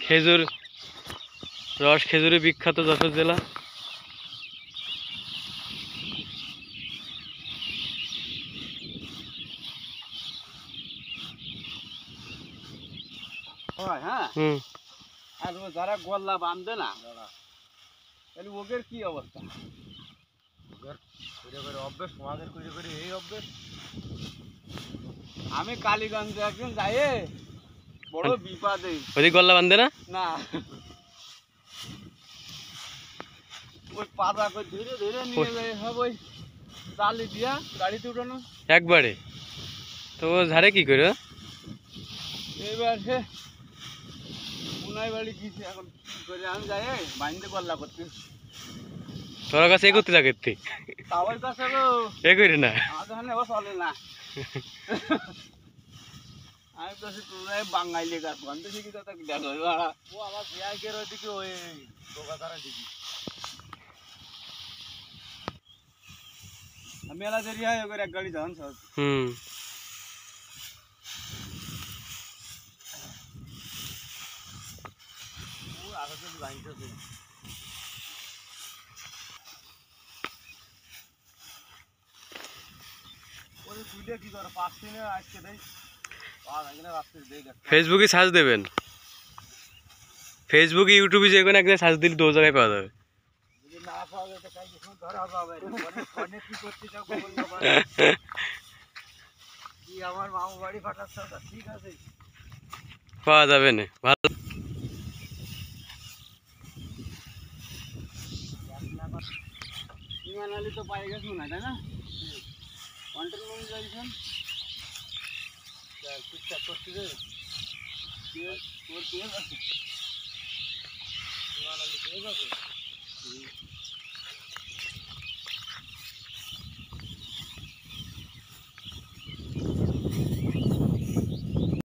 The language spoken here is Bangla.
খেজুর রস খেজুরে বিখ্যাত যশোর জেলা। আর যারা গল্লা বাঁধবে না তাহলে ওদের কি অবস্থা? অভ্যেস তোমাদের করে করে এই অভ্যেস। আমি কালীগঞ্জে একদিন যাই বড় বিপদে। ওই গল্লা বাঁধবে না? না, ওই পাতা করে ধীরে ধীরে নিয়ে যাই সব ওই চালি দিয়া গাড়িতে উঠানো একবারে। তো ঝাড়ে কি করে? এইবার সে পুনাই বাড়ি গিয়েছে, এখন কি করে আমি যাই বাইন্দে গল্লা করতে। তোর কাছে এ করতে লাগে তাওয়ার কাছে এ করে না, আমাদের এবার চলে না। আমি তো তোমরা বাঙালি গাছ বানতে শিখি তো দেখো ও আমার বিয়াকের ওইদিকে ওই দোকানদারের দিকে মেলা দেরি হয় ওদের এক গাড়ি যান সব। ফেসবুকে সার্চ দেবেন, ফেসবুক ইউটিউবে যে কোনো একদিন সার্চ দিলে 2 জায়গায় পাওয়া যাবে। আমার মামু বাড়ি পাঠাচ্ছে ঠিক আছে, পাওয়া যাবে না ভালো। ইমানালি তো পাই গেছ না, তাই না? কন্ট্রোল ঠিকঠাক করছি রে, তোর কে আছে ইমানালি কে আছে?